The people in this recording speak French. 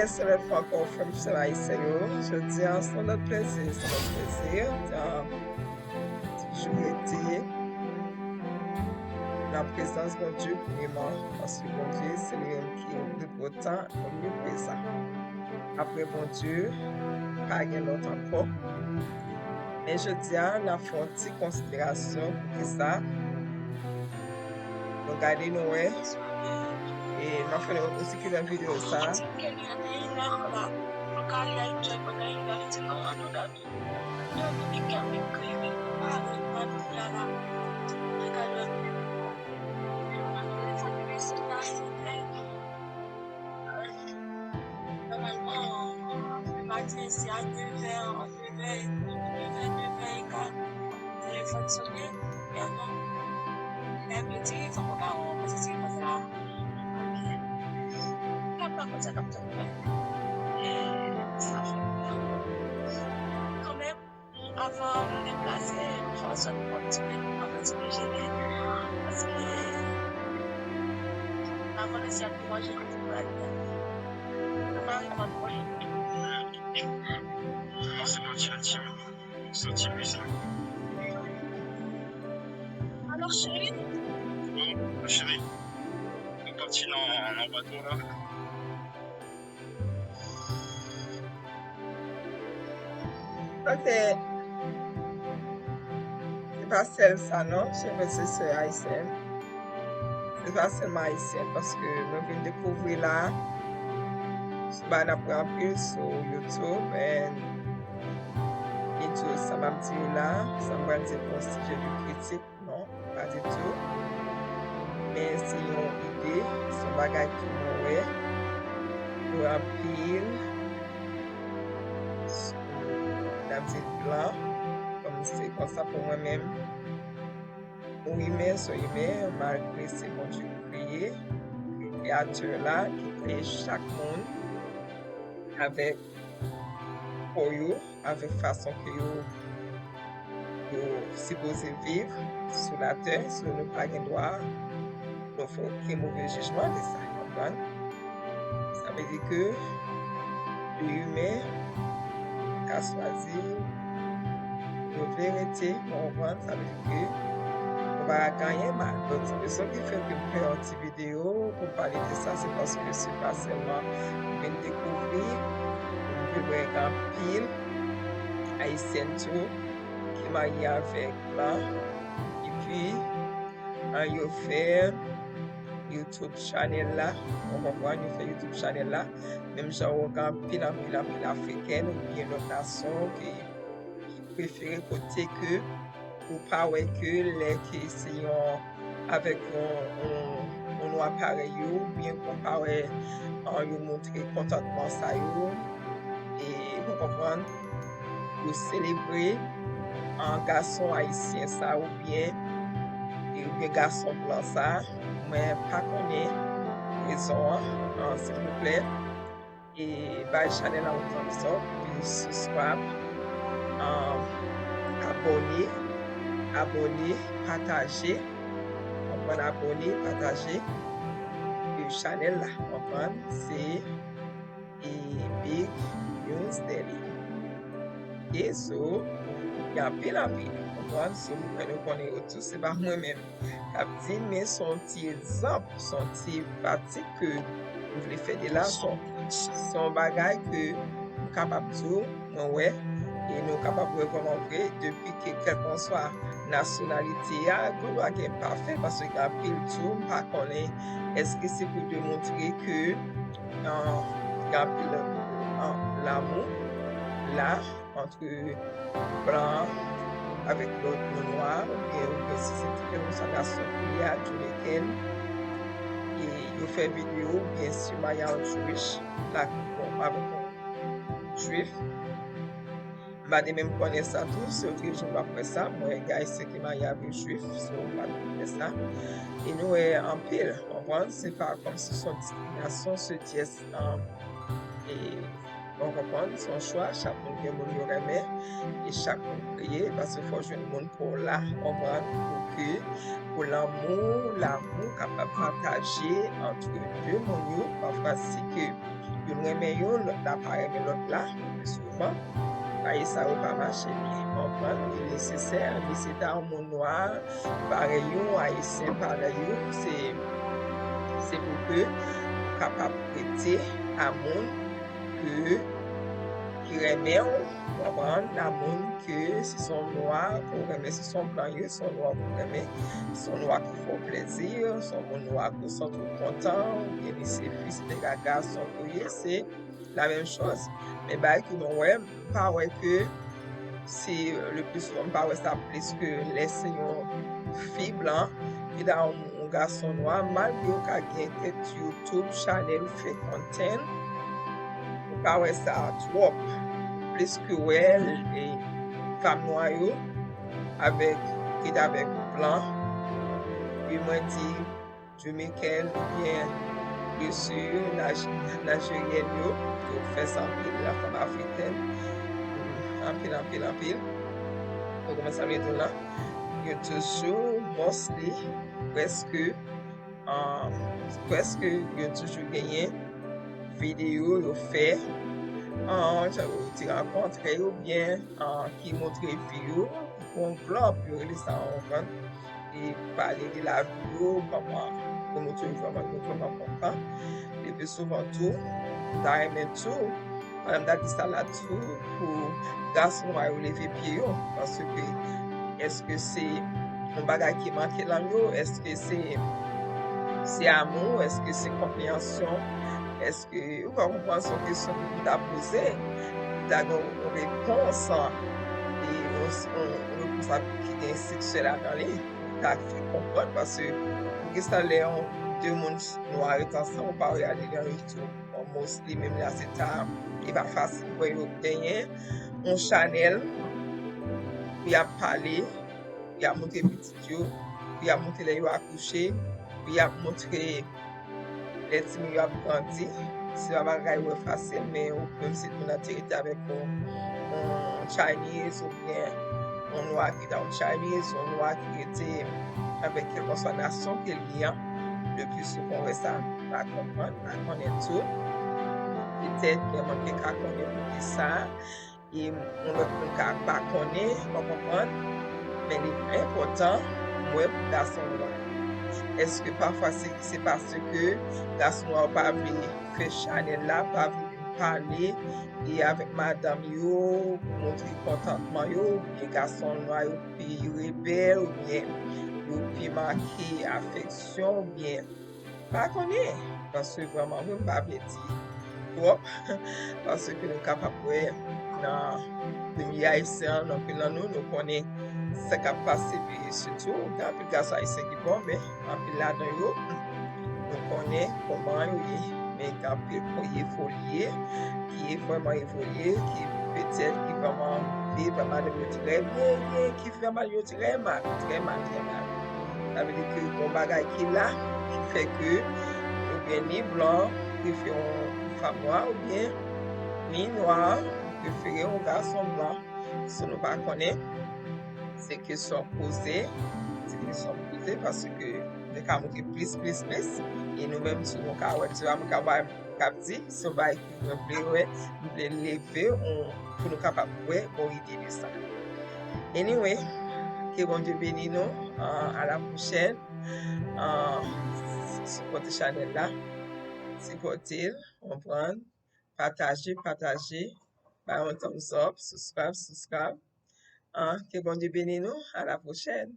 c'est la fois encore from Aiysiyen. Je dis c'est notre plaisir, c'est notre plaisir. Toujours été la présence de Dieu premièrement, parce que bon Dieu, c'est lui-même qui est omnipotent, omniprésent. Après bon Dieu, pas rien d'autre encore. Mais je dis la fonte considération pour que ça, nous garder nous et nous faisons aussi que la vidéo ça. C'est à 9h, téléphone sonné, et elle me dit, il faut qu'on va parce que c'est comme ça. Ok. Pas comme ça, comme ça. Et ça fait peur. Quand même, avant de me déplacer, il faut se continuer, gérer. Parce que, avant de s'y aller, moi, j'ai dit, c'est notre ultime. C'est ultime. Alors, chérie? Oui, chérie. On est parti en bateau là. Ça, c'est pas celle ça, non? Je sais pas si c'est Aiysiyen. C'est pas seulement Aiysiyen parce que nous venons découvrir là. On apprend plus sur YouTube et tout ça m'a dit là, ça m'a dit pour sujet de critique, non, pas du tout. Mais c'est une idée, c'est un bagage qui m'aurait pour un pile, la petite Blan, comme c'est comme ça pour moi-même. Oui, mais malgré c'est mon Dieu créé, créateur là, qui crée chaque monde avec pour eux, avec façon que vous supposez vivre sur la terre, sur le pas de droit. Donc, il faut qu'il y ait mauvais jugement de ça, comprendre? Ça veut dire que l'humain a choisi la vérité, comprendre? Ça veut dire que on va gagner mal. Donc, les personnes qui font que je fais une petite vidéo pour parler de ça, c'est parce que c'est pas seulement de découvrir, de voir un pile Aiysiyen tout qui m'a marié avec Blan. Et puis, il fait YouTube channel là, on va voir, il fait YouTube channel là, même genre on pile africaine ou bien notre nation qui préfère côté que ou pas ouais que les qui essayent avec un appareil ou bien comparer en lui montrer contentement ça et vous comprenez pour célébrer un garçon haïtien ça ou bien garçon blanc ça mais pas connaît raison s'il vous plaît et BAYGE channel à autant ça puis subscribe abonner partager on va abonner partager le channel là comprendre c'est Big News Daily et so il y a pile comprendre si vous connaissez autour c'est pas moi-même qui dit mais son petit exemple son petit parti que vous voulez faire de là son bagage que vous capable de dire ouais et nous capables de vraiment vrai depuis que quelle qu'on soit nationalité nous doit être parfait parce que a pile tout pas connaît est-ce que c'est pour démontrer que il y a l'amour là entre blanc avec l'autre noir ou bien si c'est une consécration qu'il y a jamaïcaine et il fait vidéo bien sûr il y a un juif là avec un juif bah de même connaître ça tout c'est autre jour après ça moi gars c'est qui m'a y avait juif so pas de ça et nous en pile on voit c'est pas comme si son discrimination se disait et on comprend son choix chaque monde qui mon remet et chaque monde prier parce qu'il faut jouer le monde pour là on voit pour que pour l'amour capable de partager entre deux mondes parfois si que yon remen yon, l'autre n'a pas aimé l'autre là, plus souvent. Et ça va pas marcher bien. Comprendre? Il est nécessaire, mais c'est un monde noir, pareil, haïtien, pareil, c'est pour que vous capable de prêter à monde que qui remet, comprendre, à monde que si son noir, pour remet, si son blanc, son noir, pour remet, son noir qui font plaisir, son noir qui sont tout contents, bien ses fils, des gagas, son c'est la même chose. Mais bah, que non, ouais, pas ouais que c'est le plus souvent pas ouais ça plus que laisser une fille blanc et dans un garçon noir malgré qu'à gagner YouTube channel fait content ou pas ouais ça trop plus que ouais et femme noire yo avec qui avec blanc et moi dit Jamaican ou bien monsieur nigérien yo qui fait ça en pile la femme africaine en pile on commence à dire là il y a toujours mostly presque il y a toujours gagné vidéo yo fait tu rencontres ou bien qui montre vidéo pour blanc pour les ça et parler de la vidéo comment montrer vraiment comprendre et puis souvent tout d'ailleurs tout madame d'a dit ça là tout pour garçon à lever pied parce que est-ce que c'est un bagage qui manque là est-ce que c'est amour est-ce que c'est compréhension est-ce que vous comprenez son question que vous avez posée vous avez une réponse et on réponse qui est sexuelle dans les vous avez fait comprendre parce que vous ça les deux mondes noirs ensemble on parle regarder dans YouTube mostly même là c'est tard il va facile pour vous gagner un channel il a parlé il a montré petit yo il a montré les yo accouché il a montré les petits yo a grandi c'est pas bagay facile mais même si on a tiré avec un Chinese ou bien un noir qui est dans Chinese un noir qui était avec quelque soit nation qu'il y a le plus souvent ça pas comprendre pas connaître tout peut-être qu'il manque qu'à connaître pour ça et on ne pas connaître pas comprendre mais l'important moi pour garçon noir est-ce que parfois c'est parce que garçon noir pas venir faire channel là pas venir parler et avec madame yo montrer contentement yo bien garçon noir yo puis rebelle ou bien yo puis marquer affection ou bien pas connaître parce que vraiment même pas dire trop parce que nous capable dans le haïtien donc là nous connaît ça qui a passé puis surtout quand le garçon haïtien qui bon mais en plus là dans yo nous connaît comment il mais quand il évolué qui est vraiment évolué qui peut-être qui vraiment vit vraiment de très bien qui vraiment yo très mal ça veut dire que bon bagage qui là qui fait que ou bien ni blanc préférons une femme noire ou bien ni noir préférer un garçon blanc si nous pas connaît c'est question posée parce que nous avons plus et nous-mêmes si nous avons dit si on va nous lever pour nous capables pour idée de ça anyway que bon Dieu bénisse nous à la prochaine supporter channel là supporter comprendre partager un thumbs up subscribe que bon Dieu bénisse nous à la prochaine